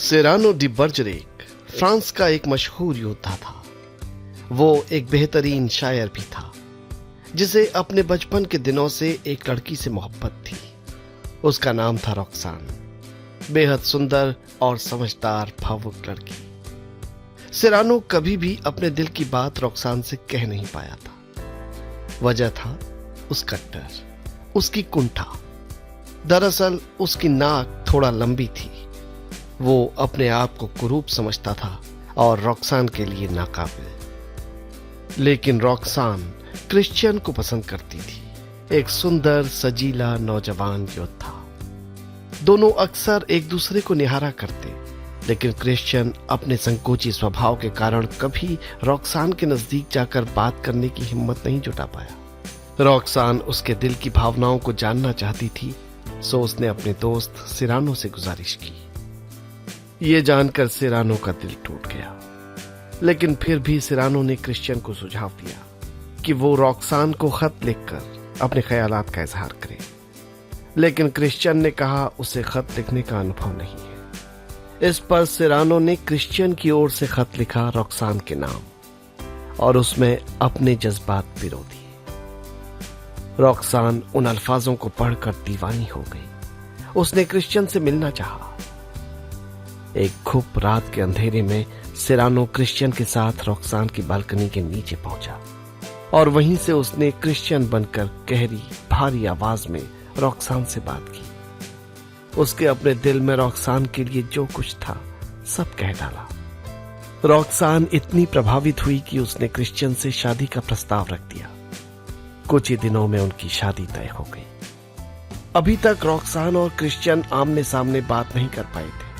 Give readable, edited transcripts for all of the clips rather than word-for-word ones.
सिरानो D बर्जरेक France का एक मशहूर योद्धा था। वो एक बेहतरीन शायर भी था जिसे अपने बचपन के दिनों से एक लड़की से मोहब्बत थी। उसका नाम था रॉक्सान। बेहद सुंदर और समझदार भावुक लड़की। सिरानो कभी भी अपने दिल की बात रॉक्सान से कह नहीं पाया था। वजह था उसका डर, उसकी कुंठा। दरअसल उसकी नाक थोड़ा लंबी थी। वो अपने आप को कुरूप समझता था और रॉक्सान के लिए नाकाबिल। लेकिन रॉक्सान क्रिश्चियन को पसंद करती थी, एक सुंदर सजीला नौजवान योद्धा। दोनों अक्सर एक दूसरे को निहारा करते, लेकिन क्रिश्चियन अपने संकोची स्वभाव के कारण कभी रॉक्सान के नजदीक जाकर बात करने की हिम्मत नहीं जुटा पाया। रॉक्सान उसके दिल की भावनाओं को जानना चाहती थी, सो उसने अपने दोस्त सिरानो से गुजारिश की। ये जानकर सिरानो का दिल टूट गया, लेकिन फिर भी सिरानो ने क्रिश्चियन को सुझाव दिया कि वो रॉक्सान को खत लिखकर अपने ख्यालात का इजहार करे। लेकिन क्रिश्चियन ने कहा उसे खत लिखने का अनुभव नहीं है। इस पर सिरानो ने क्रिश्चियन की ओर से खत लिखा रॉक्सान के नाम, और उसमें अपने जज्बात पिरो दिए। रॉक्सान उन अल्फाजों को पढ़कर दीवानी हो गई। उसने क्रिश्चियन से मिलना चाहा। एक घुप रात के अंधेरे में सिरानो क्रिश्चियन के साथ रॉक्सान की बालकनी के नीचे पहुंचा, और वहीं से उसने क्रिश्चियन बनकर गहरी भारी आवाज में रॉक्सान से बात की। उसके अपने दिल में रॉक्सान के लिए जो कुछ था सब कह डाला। रॉक्सान इतनी प्रभावित हुई कि उसने क्रिश्चियन से शादी का प्रस्ताव रख दिया। कुछ ही दिनों में उनकी शादी तय हो गई। अभी तक रॉक्सान और क्रिश्चियन आमने सामने बात नहीं कर पाए थे।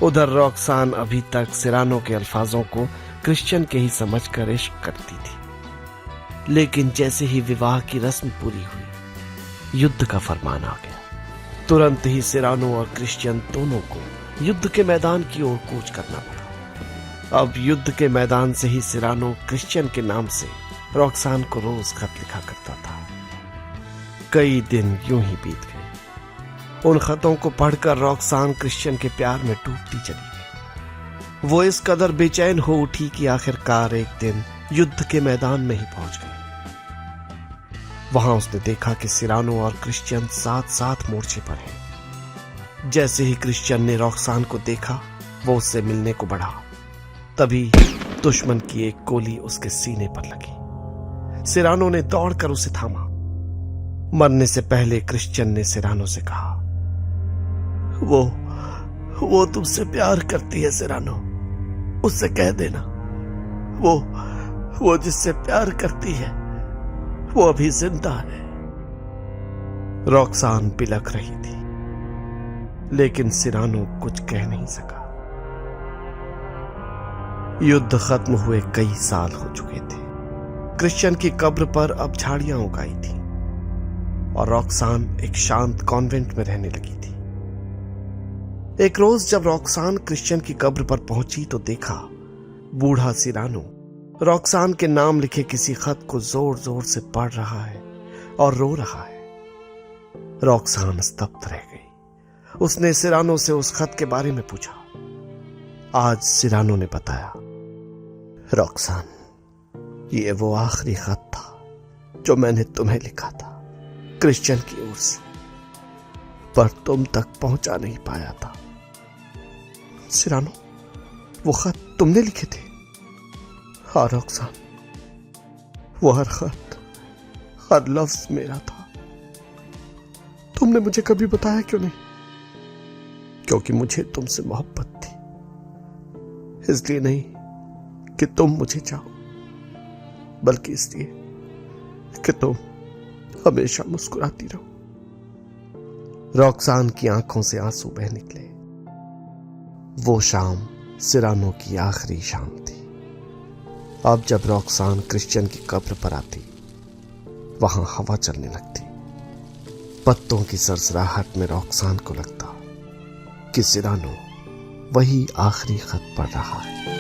उधर रॉक्सान अभी तक सिरानो के अल्फाजों को क्रिश्चियन के ही समझकर इश्क करती थी। लेकिन जैसे ही विवाह की रस्म पूरी हुई, युद्ध का फरमान आ गया। तुरंत ही सिरानो और क्रिश्चियन दोनों को युद्ध के मैदान की ओर कूच करना पड़ा। अब युद्ध के मैदान से ही सिरानो क्रिश्चियन के नाम से रॉक्सान को रोज खत लिखा करता था। कई दिन यूं ही बीत गए। उन खतों को पढ़कर रॉक्सान क्रिश्चियन के प्यार में डूबती चली गई। वो इस कदर बेचैन हो उठी कि आखिरकार एक दिन युद्ध के मैदान में ही पहुंच गई। वहां उसने देखा कि सिरानो और क्रिश्चियन साथ साथ मोर्चे पर हैं। जैसे ही क्रिश्चियन ने रॉक्सान को देखा, वो उससे मिलने को बढ़ा। तभी दुश्मन की एक गोली उसके सीने पर लगी। सिरानो ने दौड़कर उसे थामा। मरने से पहले क्रिश्चियन ने सिरानो से कहा, वो तुमसे प्यार करती है सिरानो, उससे कह देना। वो जिससे प्यार करती है वो अभी जिंदा है। रॉक्सान बिलख रही थी, लेकिन सिरानो कुछ कह नहीं सका। युद्ध खत्म हुए कई साल हो चुके थे। क्रिश्चियन की कब्र पर अब झाड़ियां उगाई थी, और रॉक्सान एक शांत कॉन्वेंट में रहने लगी थी। एक रोज जब रॉक्सान क्रिश्चियन की कब्र पर पहुंची तो देखा बूढ़ा सिरानो रॉक्सान के नाम लिखे किसी खत को जोर जोर से पढ़ रहा है और रो रहा है। रॉक्सान स्तब्ध रह गई। उसने सिरानो से उस खत के बारे में पूछा। आज सिरानो ने बताया, रॉक्सान, ये वो आखिरी खत था जो मैंने तुम्हें लिखा था क्रिश्चियन की ओर से, पर तुम तक पहुंचा नहीं पाया था। सिरानो, वो खत तुमने लिखे थे? हाँ रॉक्सान, वो हर खत, हर लफ्ज मेरा था। तुमने मुझे कभी बताया क्यों नहीं? क्योंकि मुझे तुमसे मोहब्बत थी। इसलिए नहीं कि तुम मुझे चाहो, बल्कि इसलिए कि तुम हमेशा मुस्कुराती रहो। रॉक्सान की आंखों से आंसू बह निकले। वो शाम सिरानो की आखिरी शाम थी। अब जब रॉक्सान क्रिश्चियन की कब्र पर आती, वहां हवा चलने लगती। पत्तों की सरसराहट में रॉक्सान को लगता कि सिरानो वही आखिरी खत पढ़ रहा है।